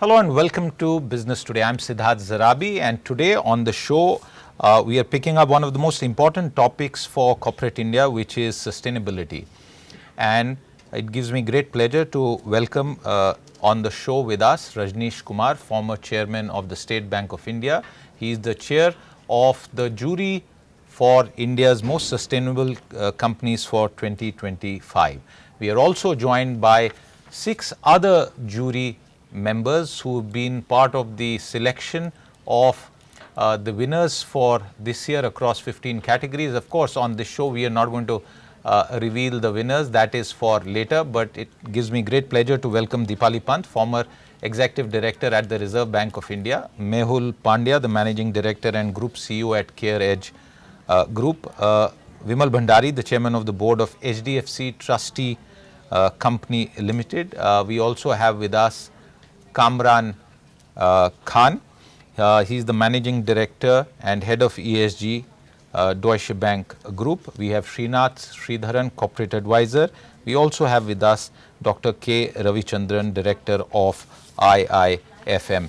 Hello and welcome to Business Today. I'm Siddharth Zarabi, and today on the show we are picking up one of the most important topics for corporate India, which is sustainability. And it gives me great pleasure to welcome on the show with us Rajnish Kumar, former chairman of the State Bank of India. He is the chair of the jury for India's most sustainable companies for 2025. We are also joined by 6 other jury members who have been part of the selection of the winners for this year across 15 categories. Of course, on this show we are not going to reveal the winners, that is for later, but it gives me great pleasure to welcome Deepali Pant, former Executive Director at the Reserve Bank of India, Mehul, Pandya, the Managing Director and Group CEO at CareEdge Group, Vimal, Bhandari, the Chairman of the Board of HDFC Trustee Company Limited. We also have with us Kamran Khan. He is the Managing Director and Head of ESG Deutsche Bank Group. We have Srinath, Sridharan, Corporate Advisor. We also have with us Dr. Ravichandran, Director of IIFM.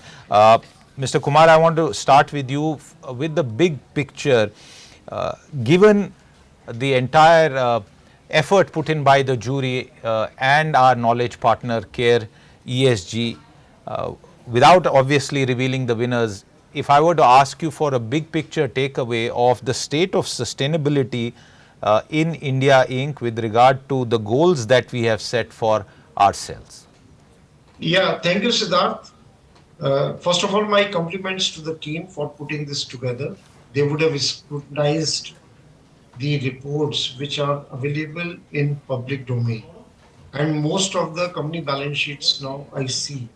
Mr. Kumar, I want to start with you with the big picture. Given the entire effort put in by the jury and our knowledge partner CareEdge, without obviously revealing the winners, if I were to ask you for a big picture takeaway of the state of sustainability in India Inc. with regard to the goals that we have set for ourselves. Yeah, thank you, Siddharth. First of all, my compliments to the team for putting this together. They would have scrutinized the reports which are available in public domain. And most of the company balance sheets now I see,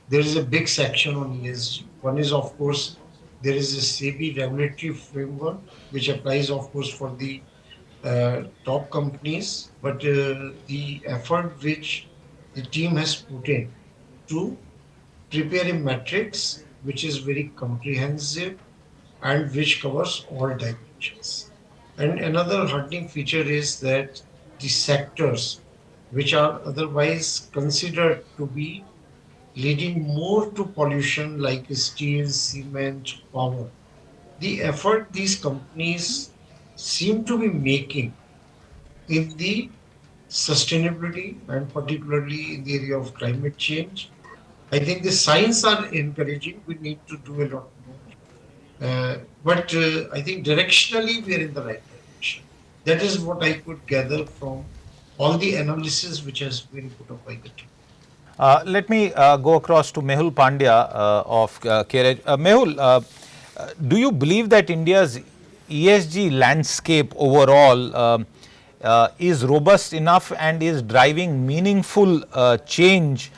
there is a big section on ESG. One is, of course, there is a SEBI regulatory framework, which applies, of course, for the top companies, but the effort which the team has put in to prepare a matrix which is very comprehensive and which covers all dimensions. And another heartening feature is that the sectors which are otherwise considered to be leading more to pollution like steel, cement, power, the effort these companies seem to be making in the sustainability and particularly in the area of climate change, I think the signs are encouraging. We need to do a lot more. But I think directionally we are in the right direction. That is what I could gather from all the analysis which has been put up by the team. Let me go across to Mehul Pandya of CareEdge. Mehul, do you believe that India's ESG landscape overall is robust enough and is driving meaningful change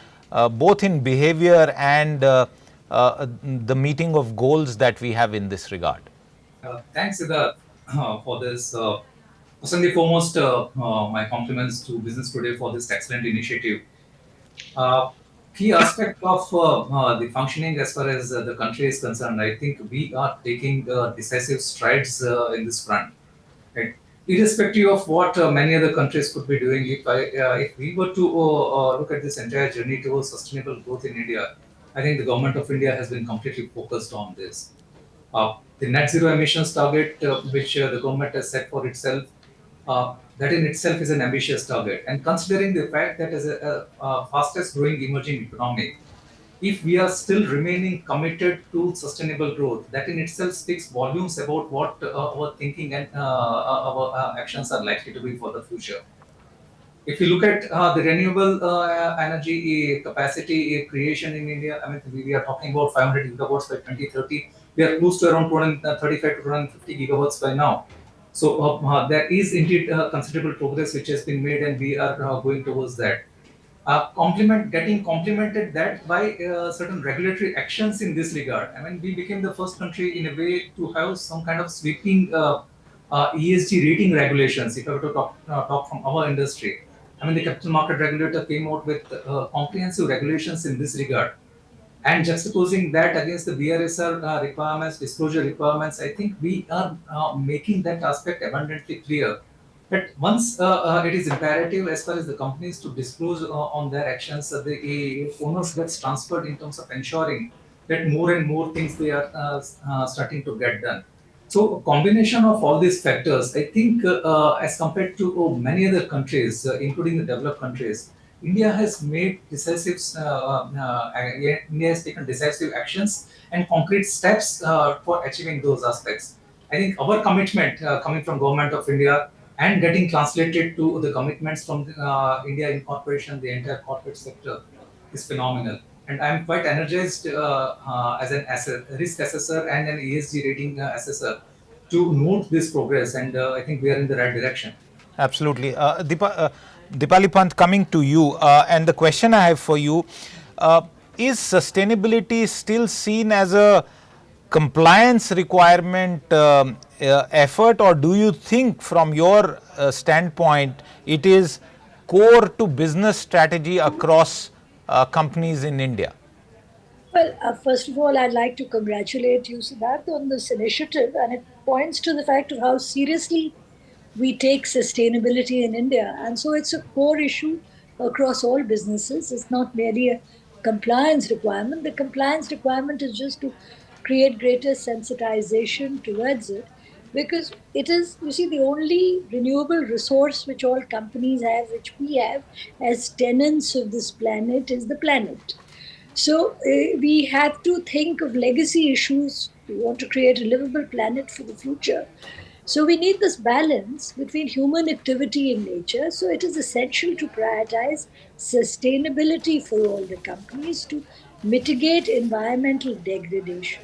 both in behavior and the meeting of goals that we have in this regard? Thanks, Siddharth, for this. First and foremost, my compliments to Business Today for this excellent initiative. Key aspect of the functioning as far as the country is concerned, I think we are taking decisive strides in this front. Right? Irrespective of what many other countries could be doing, if we were to look at this entire journey towards sustainable growth in India, I think the government of India has been completely focused on this. The net zero emissions target, which the government has set for itself, that in itself is an ambitious target. And considering the fact that as a fastest growing emerging economy, if we are still remaining committed to sustainable growth, that in itself speaks volumes about what our thinking and our actions are likely to be for the future. If you look at the renewable energy capacity creation in India, I mean, we are talking about 500 gigawatts by 2030. We are close to around 235 to 250 gigawatts by now. So there is indeed considerable progress which has been made, and we are going towards that. Getting complemented that by certain regulatory actions in this regard. I mean, we became the first country in a way to have some kind of sweeping ESG rating regulations. If I were to talk from our industry, I mean, the capital market regulator came out with comprehensive regulations in this regard. And juxtaposing that against the BRSR requirements, disclosure requirements, I think we are making that aspect abundantly clear. But once it is imperative as far as the companies to disclose on their actions, the onus gets transferred in terms of ensuring that more and more things they are starting to get done. So, a combination of all these factors, I think, as compared to many other countries, including the developed countries, India has made decisive. India has taken decisive actions and concrete steps for achieving those aspects. I think our commitment coming from Government of India and getting translated to the commitments from India Incorporation, the entire corporate sector, is phenomenal. And I'm quite energized as an risk assessor and an ESG rating assessor to note this progress. And I think we are in the right direction. Absolutely. Deepali Pant, coming to you, and the question I have for you, is sustainability still seen as a compliance requirement effort, or do you think from your standpoint it is core to business strategy across companies in India? Well, first of all, I'd like to congratulate you, Siddharth, on this initiative, and it points to the fact of how seriously we take sustainability in India. And so it's a core issue across all businesses. It's not merely a compliance requirement. The compliance requirement is just to create greater sensitization towards it because it is, you see, the only renewable resource which all companies have, which we have as tenants of this planet, is the planet. So we have to think of legacy issues. We want to create a livable planet for the future. So we need this balance between human activity and nature. So it is essential to prioritize sustainability for all the companies to mitigate environmental degradation,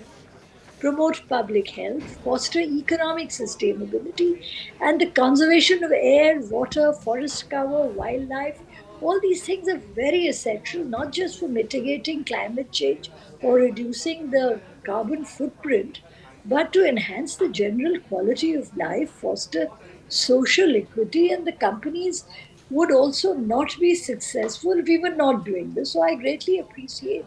promote public health, foster economic sustainability, and the conservation of air, water, forest cover, wildlife. All these things are very essential, not just for mitigating climate change or reducing the carbon footprint, but to enhance the general quality of life, foster social equity, and the companies would also not be successful if we were not doing this. So I greatly appreciate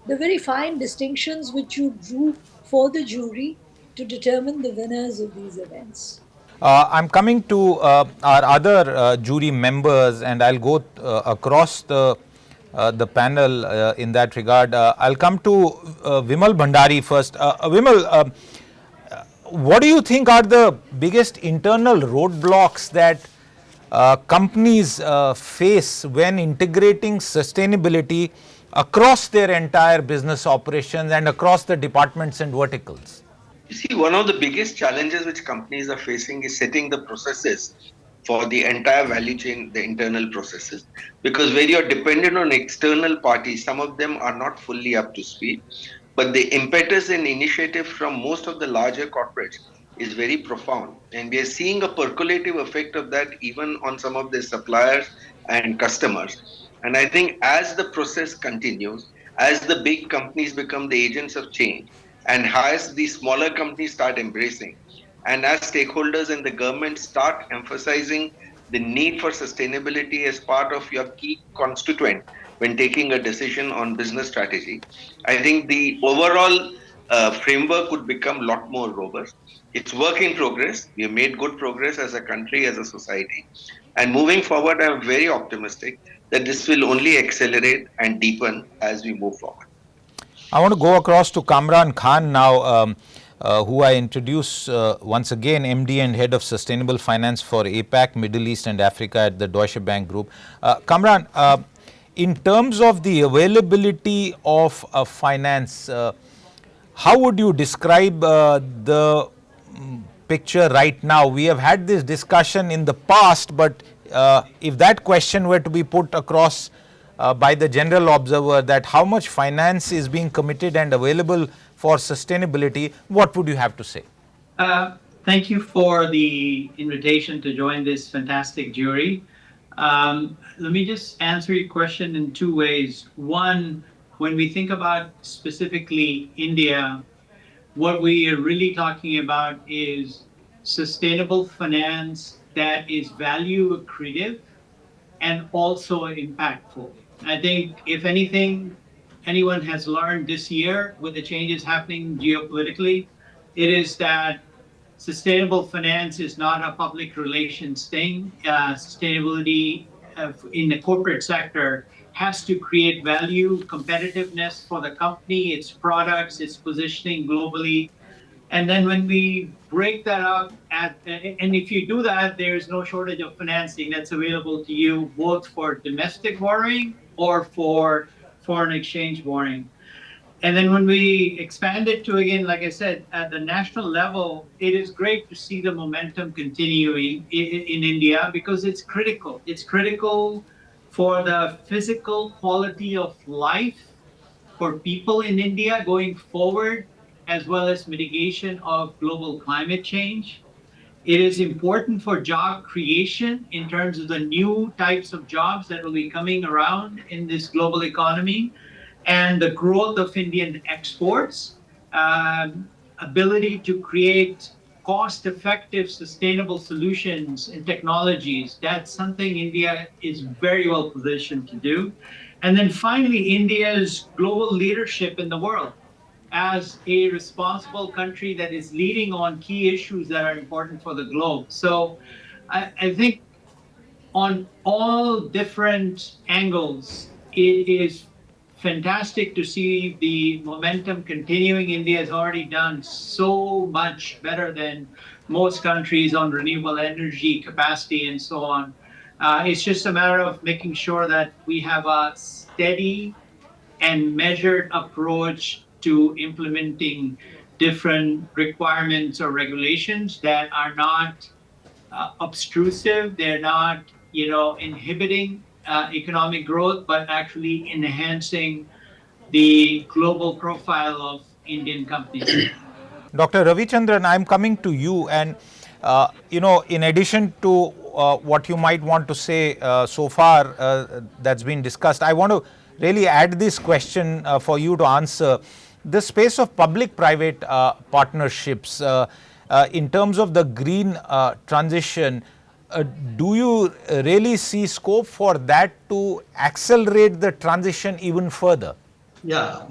the very fine distinctions which you drew for the jury to determine the winners of these events. I'm coming to our other jury members, and I'll go across the panel in that regard. I'll come to Vimal Bhandari first. Vimal, what do you think are the biggest internal roadblocks that companies face when integrating sustainability across their entire business operations and across the departments and verticals? You see, one of the biggest challenges which companies are facing is setting the processes for the entire value chain, the internal processes, because where you're dependent on external parties, some of them are not fully up to speed. But the impetus and initiative from most of the larger corporates is very profound. And we are seeing a percolative effect of that even on some of the suppliers and customers. And I think as the process continues, as the big companies become the agents of change, and as the smaller companies start embracing, and as stakeholders and the government start emphasizing the need for sustainability as part of your key constituent when taking a decision on business strategy, I think the overall framework would become a lot more robust. It's work in progress. We have made good progress as a country, as a society. And moving forward, I'm very optimistic that this will only accelerate and deepen as we move forward. I want to go across to Kamran Khan now, who I introduce once again, MD and Head of Sustainable Finance for APAC, Middle East and Africa at the Deutsche Bank Group. Kamran, in terms of the availability of finance, how would you describe the picture right now? We have had this discussion in the past, but if that question were to be put across by the general observer, that how much finance is being committed and available for sustainability, what would you have to say? Thank you for the invitation to join this fantastic jury. Let me just answer your question in two ways. One, when we think about specifically India, what we are really talking about is sustainable finance that is value accretive and also impactful. I think if anything, anyone has learned this year with the changes happening geopolitically, it is that sustainable finance is not a public relations thing. Sustainability in the corporate sector has to create value, competitiveness for the company, its products, its positioning globally. And then when we break that up, and if you do that, there's no shortage of financing that's available to you, both for domestic borrowing or for foreign exchange borrowing. And then when we expand it to, again, like I said, at the national level, it is great to see the momentum continuing in India because it's critical. It's critical for the physical quality of life for people in India going forward, as well as mitigation of global climate change. It is important for job creation in terms of the new types of jobs that will be coming around in this global economy and the growth of Indian exports, ability to create cost-effective, sustainable solutions and technologies. That's something India is very well positioned to do. And then finally, India's global leadership in the world as a responsible country that is leading on key issues that are important for the globe. So I think on all different angles, it is fantastic to see the momentum continuing. India has already done so much better than most countries on renewable energy capacity and so on. It's just a matter of making sure that we have a steady and measured approach to implementing different requirements or regulations that are not obtrusive. They're not, inhibiting economic growth, but actually enhancing the global profile of Indian companies. Dr. Ravichandran, I'm coming to you, and in addition to what you might want to say so far that's been discussed, I want to really add this question for you to answer. The space of public-private partnerships in terms of the green transition, do you really see scope for that to accelerate the transition even further? Yeah,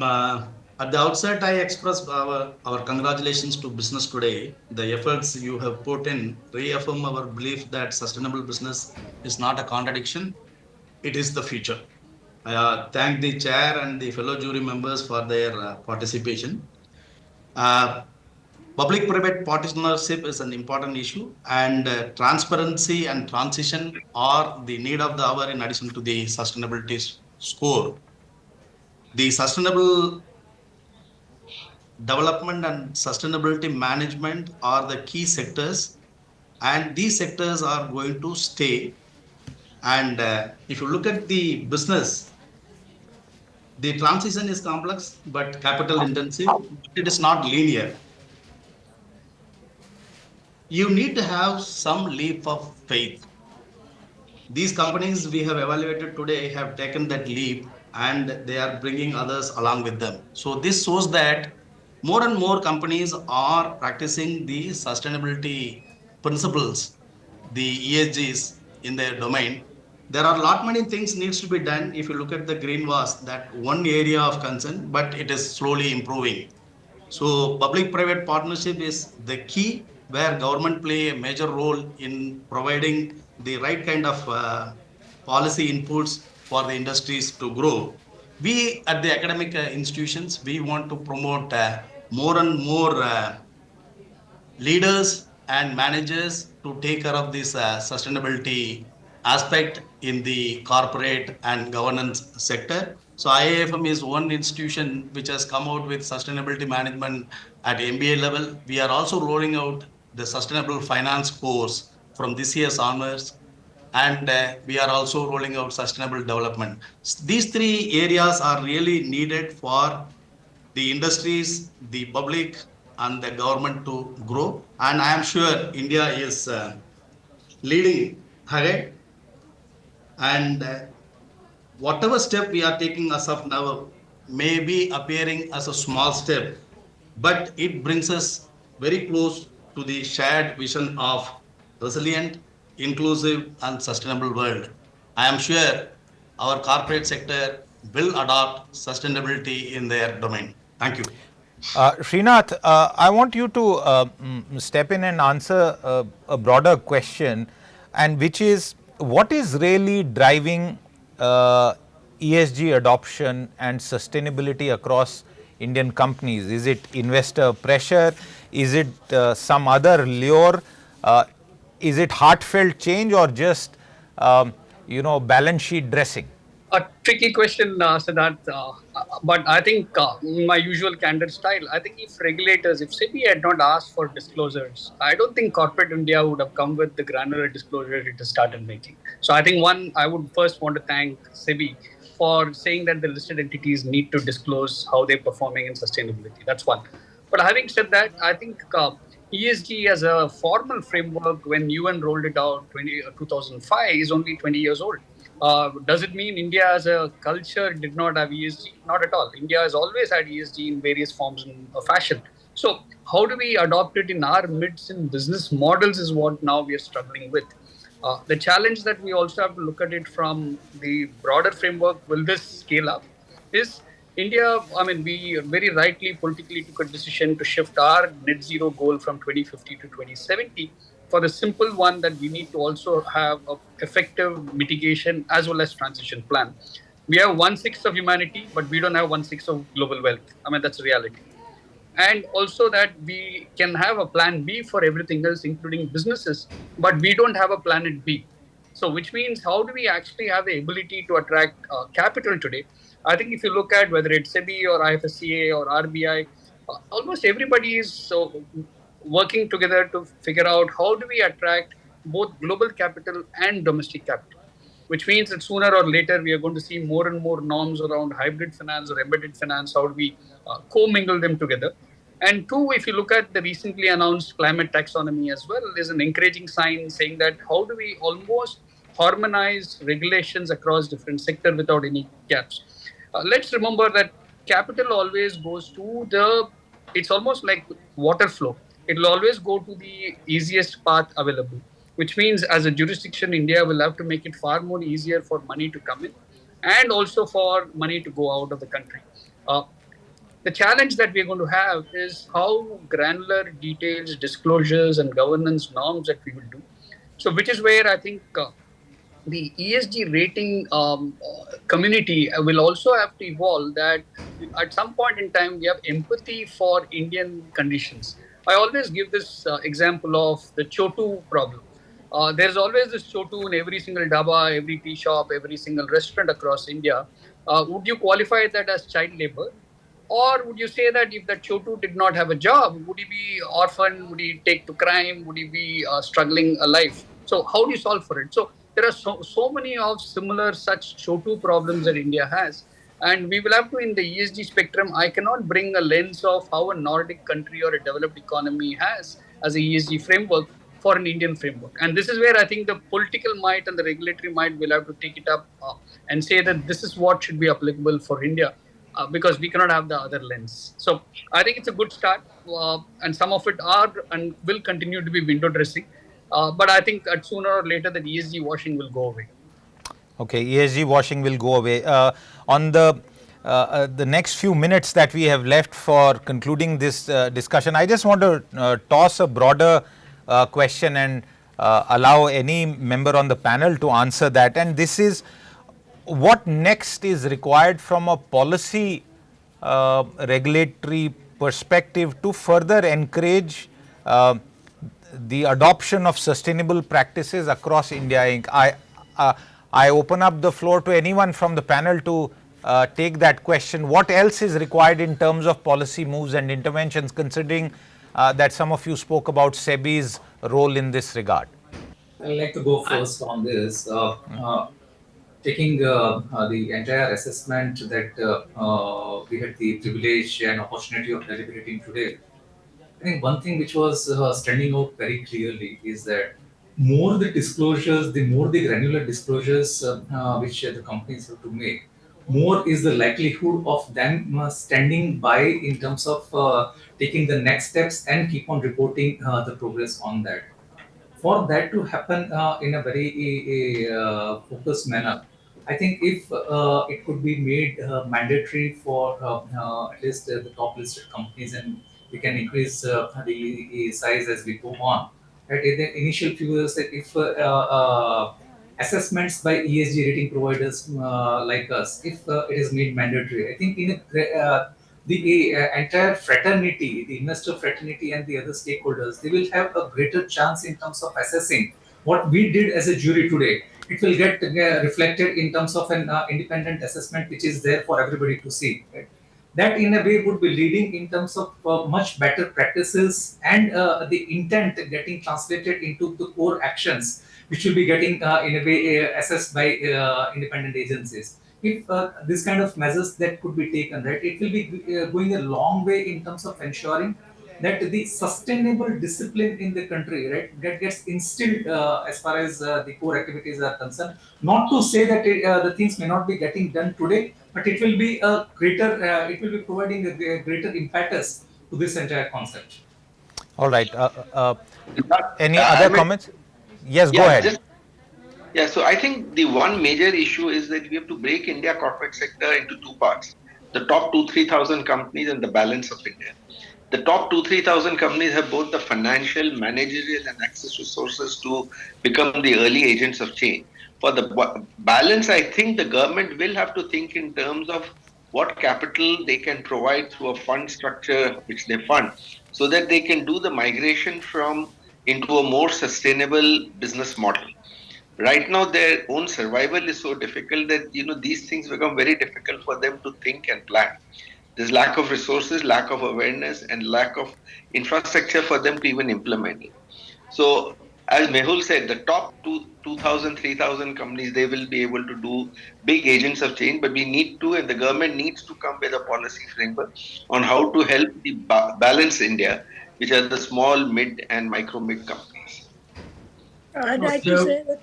at the outset, I express our congratulations to Business Today. The efforts you have put in reaffirm our belief that sustainable business is not a contradiction, it is the future. I thank the chair and the fellow jury members for their participation. Public-private partnership is an important issue, and transparency and transition are the need of the hour in addition to the sustainability score. The sustainable development and sustainability management are the key sectors, and these sectors are going to stay. And if you look at the business, the transition is complex but capital intensive. It is not linear. You need to have some leap of faith. These companies we have evaluated today have taken that leap and they are bringing others along with them. So this shows that more and more companies are practicing the sustainability principles, the ESGs in their domain. There are a lot many things needs to be done. If you look at the greenwash, that one area of concern, but it is slowly improving. So public-private partnership is the key where government play a major role in providing the right kind of policy inputs for the industries to grow. We at the academic institutions, we want to promote more and more leaders and managers to take care of this sustainability aspect in the corporate and governance sector. So IIFM is one institution which has come out with sustainability management at MBA level. We are also rolling out the sustainable finance course from this year's onwards. And we are also rolling out sustainable development. These three areas are really needed for the industries, the public, and the government to grow. And I am sure India is leading ahead. And whatever step we are taking as of now may be appearing as a small step, but it brings us very close to the shared vision of resilient, inclusive, and sustainable world. I am sure our corporate sector will adopt sustainability in their domain. Thank you. Srinath, I want you to step in and answer a broader question, and which is, what is really driving ESG adoption and sustainability across Indian companies? Is it investor pressure? Is it some other lure? Is it heartfelt change, or just balance sheet dressing? A tricky question, Siddharth. But I think my usual candid style, I think if regulators, if SEBI had not asked for disclosures, I don't think corporate India would have come with the granular disclosures it has started making. So I think I would first want to thank SEBI for saying that the listed entities need to disclose how they're performing in sustainability. That's one. But having said that, I think ESG as a formal framework, when UN rolled it out 2005, is only 20 years old. Does it mean India as a culture did not have ESG? Not at all. India has always had ESG in various forms and fashion. So how do we adopt it in our midst in business models is what now we are struggling with. The challenge that we also have to look at it from the broader framework, will this scale up? Is India, I mean, we very rightly politically took a decision to shift our net zero goal from 2050 to 2070 for the simple one that we need to also have an effective mitigation as well as transition plan. We have 1/6 of humanity, but we don't have 1/6 of global wealth. I mean, that's a reality. And also that we can have a plan B for everything else, including businesses, but we don't have a planet B. So, which means how do we actually have the ability to attract capital today? I think if you look at whether it's SEBI or IFSCA or RBI, almost everybody is working together to figure out how do we attract both global capital and domestic capital, which means that sooner or later we are going to see more and more norms around hybrid finance or embedded finance. How do we co-mingle them together? And two, if you look at the recently announced climate taxonomy as well, there's an encouraging sign saying that how do we almost harmonize regulations across different sectors without any gaps. Let's remember that capital always goes to it's almost like water flow. It will always go to the easiest path available, which means as a jurisdiction, India will have to make it far more easier for money to come in and also for money to go out of the country. The challenge that we're going to have is how granular details, disclosures, and governance norms that we will do. So, which is where I think the ESG rating community will also have to evolve, that at some point in time we have empathy for Indian conditions. I always give this example of the chotu problem. There's always this chotu in every single dhaba, every tea shop, every single restaurant across India. Would you qualify that as child labor? Or would you say that if that chotu did not have a job, would he be orphan? Would he take to crime? Would he be struggling a life? So how do you solve for it? So there are so many of similar such chotu problems that India has. And we will have to, in the ESG spectrum, I cannot bring a lens of how a Nordic country or a developed economy has as a ESG framework for an Indian framework. And this is where I think the political might and the regulatory might will have to take it up and say that this is what should be applicable for India. Because we cannot have the other lens. So I think it's a good start, and some of it are and will continue to be window dressing. But I think that sooner or later that ESG washing will go away. Okay, ESG washing will go away. On the next few minutes that we have left for concluding this discussion, I just want to toss a broader question and allow any member on the panel to answer that. And this is, what next is required from a policy regulatory perspective to further encourage the adoption of sustainable practices across India? I open up the floor to anyone from the panel to take that question. What else is required in terms of policy moves and interventions, considering that some of you spoke about SEBI's role in this regard? I'd like to go first on this. Taking the entire assessment that we had the privilege and opportunity of deliberating today, I think one thing which was standing out very clearly is that more the disclosures, the more the granular disclosures which the companies have to make, more is the likelihood of them standing by in terms of taking the next steps and keep on reporting the progress on that. For that to happen in a very focused manner, I think if it could be made mandatory for at least the top listed companies, and we can increase the size as we go on. Right? In the initial few years, that if assessments by ESG rating providers like us, if it is made mandatory, I think the entire fraternity, the investor fraternity and the other stakeholders, they will have a greater chance in terms of assessing what we did as a jury today. It will get reflected in terms of an independent assessment which is there for everybody to see. Right? That in a way would be leading in terms of much better practices and the intent getting translated into the core actions which will be getting in a way assessed by independent agencies. If this kind of measures that could be taken, right, it will be going a long way in terms of ensuring that the sustainable discipline in the country, right, that gets instilled as far as the core activities are concerned. Not to say that the things may not be getting done today, but it will be a greater, it will be providing a greater impetus to this entire concept. All right. Any I other mean, comments? Yes, go yeah, ahead. just yeah. So I think the one major issue is that we have to break India corporate sector into two parts: the top 2-3,000 companies and the balance of India. The top 2-3,000 companies have both the financial, managerial, and access resources to become the early agents of change. For the balance, I think the government will have to think in terms of what capital they can provide through a fund structure which they fund, so that they can do the migration from into a more sustainable business model. Right now, their own survival is so difficult that these things become very difficult for them to think and plan. There's lack of resources, lack of awareness, and lack of infrastructure for them to even implement it. So, as Mehul said, the top 2,000, 3,000 companies, they will be able to do big agents of change, but we need to, and the government needs to come with a policy framework on how to help the balance India, which are the small, mid, and mid companies. I'd like to say that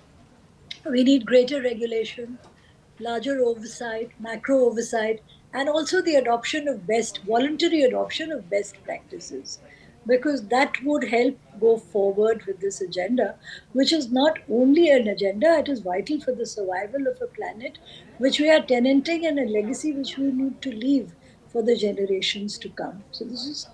we need greater regulation, larger oversight, macro oversight, and also the adoption of voluntary adoption of best practices, because that would help go forward with this agenda, which is not only an agenda, it is vital for the survival of a planet which we are tenanting and a legacy which we need to leave for the generations to come. So this is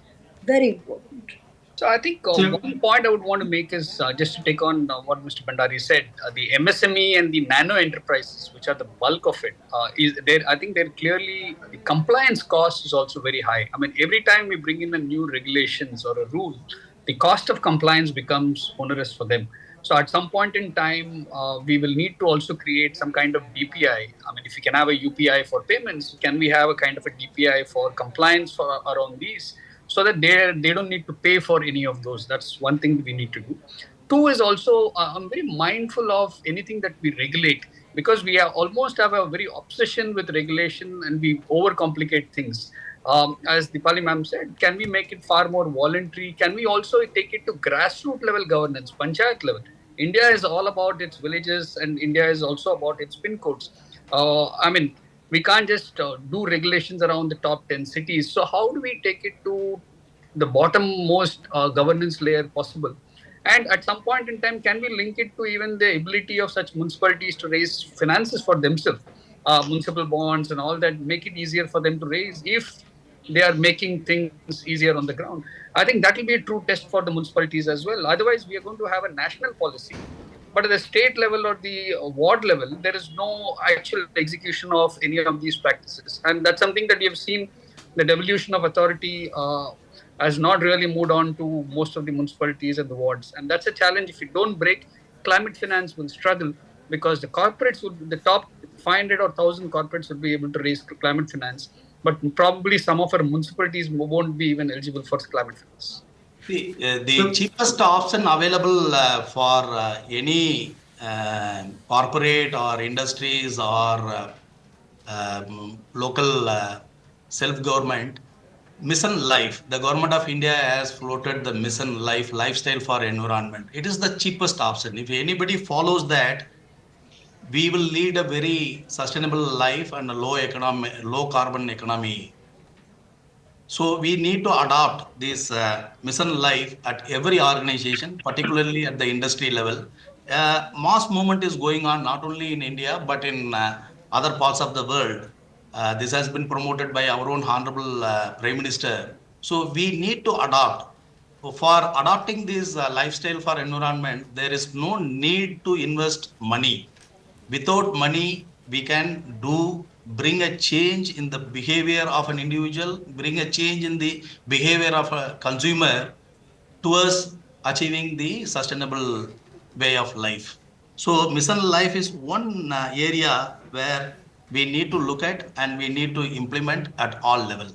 very important. So I think one point I would want to make is just to take on what Mr. Bhandari said, the MSME and the nano enterprises, which are the bulk of it, is there. I think they're clearly the compliance cost is also very high. I mean, every time we bring in a new regulations or a rule, the cost of compliance becomes onerous for them. So at some point in time, we will need to also create some kind of DPI. I mean, if we can have a UPI for payments, can we have a kind of a DPI for compliance for around these? So that they don't need to pay for any of those. That's one thing we need to do. Two is also, I'm very mindful of anything that we regulate, because we almost have a very obsession with regulation and we overcomplicate things. As Deepali ma'am said, can we make it far more voluntary? Can we also take it to grassroots level governance, panchayat level? India is all about its villages, and India is also about its pin codes. I mean, we can't just do regulations around the top 10 cities. So how do we take it to the bottommost governance layer possible? And at some point in time, can we link it to even the ability of such municipalities to raise finances for themselves, municipal bonds and all that, make it easier for them to raise if they are making things easier on the ground? I think that will be a true test for the municipalities as well. Otherwise, we are going to have a national policy, but at the state level or the ward level, there is no actual execution of any of these practices. And that's something that we have seen. The devolution of authority has not really moved on to most of the municipalities and the wards. And that's a challenge. If you don't break, climate finance will struggle, because the corporates would, the top 500 or 1,000 corporates would be able to raise climate finance. But probably some of our municipalities won't be even eligible for climate finance. The cheapest option available for any corporate or industries or local self-government, Mission Life. The government of India has floated the Mission Life, lifestyle for environment. It is the cheapest option. If anybody follows that, we will lead a very sustainable life and a low carbon economy. So we need to adopt this mission life at every organization, particularly at the industry level. Mass movement is going on not only in India but in other parts of the world. This has been promoted by our own Honorable Prime Minister. So we need to adopt. For adopting this lifestyle for environment, there is no need to invest money. Without money, we can bring a change in the behavior of an individual, bring a change in the behavior of a consumer towards achieving the sustainable way of life. So mission life is one area where we need to look at and we need to implement at all levels.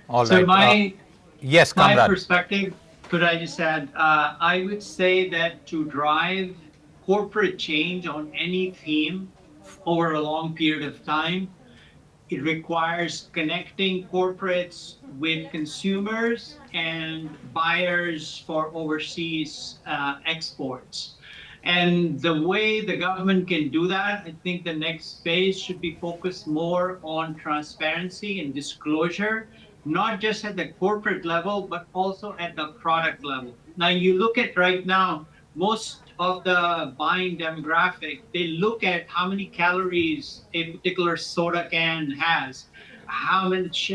All So right. Yes, my Kamran. perspective, could I just add, I would say that to drive corporate change on any theme over a long period of time, it requires connecting corporates with consumers and buyers for overseas exports. And the way the government can do that, I think the next phase should be focused more on transparency and disclosure, not just at the corporate level, but also at the product level. Now, you look at right now, most of the buying demographic, they look at how many calories a particular soda can has, how much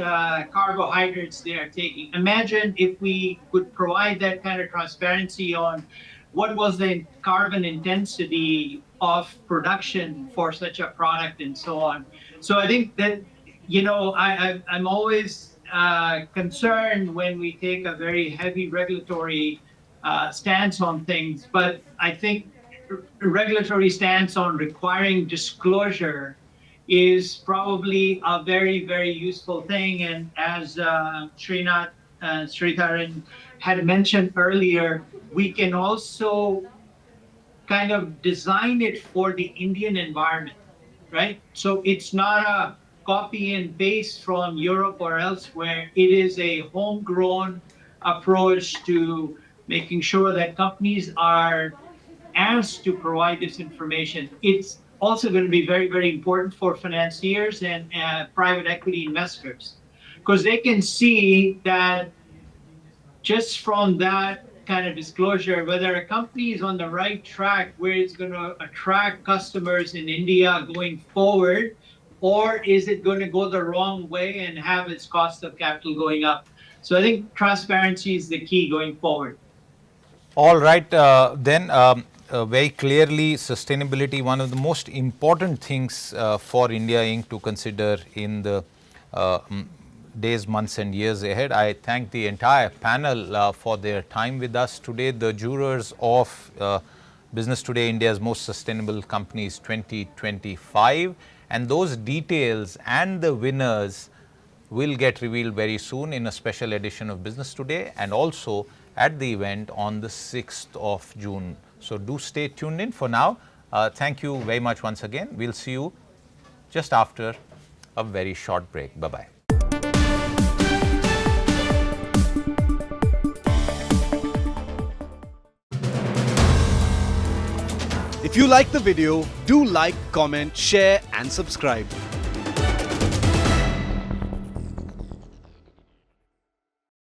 carbohydrates they are taking. Imagine if we could provide that kind of transparency on what was the carbon intensity of production for such a product and so on. So I think that, I'm always concerned when we take a very heavy regulatory stance on things, but I think regulatory stance on requiring disclosure is probably a very, very useful thing. And as Srinath, Sridharan had mentioned earlier, we can also kind of design it for the Indian environment, right? So it's not a copy and paste from Europe or elsewhere. It is a homegrown approach to making sure that companies are asked to provide this information. It's also going to be very, very important for financiers and private equity investors, because they can see that just from that kind of disclosure, whether a company is on the right track where it's going to attract customers in India going forward, or is it going to go the wrong way and have its cost of capital going up? So I think transparency is the key going forward. All right, then very clearly sustainability, one of the most important things for India Inc. to consider in the days, months and years ahead. I thank the entire panel for their time with us today. The jurors of Business Today, India's Most Sustainable Companies 2025, and those details and the winners will get revealed very soon in a special edition of Business Today and also at the event on the 6th of June. So do stay tuned in. For now, thank you very much once again. We'll see you just after a very short break. Bye-bye. If you like the video, do like, comment, share and subscribe.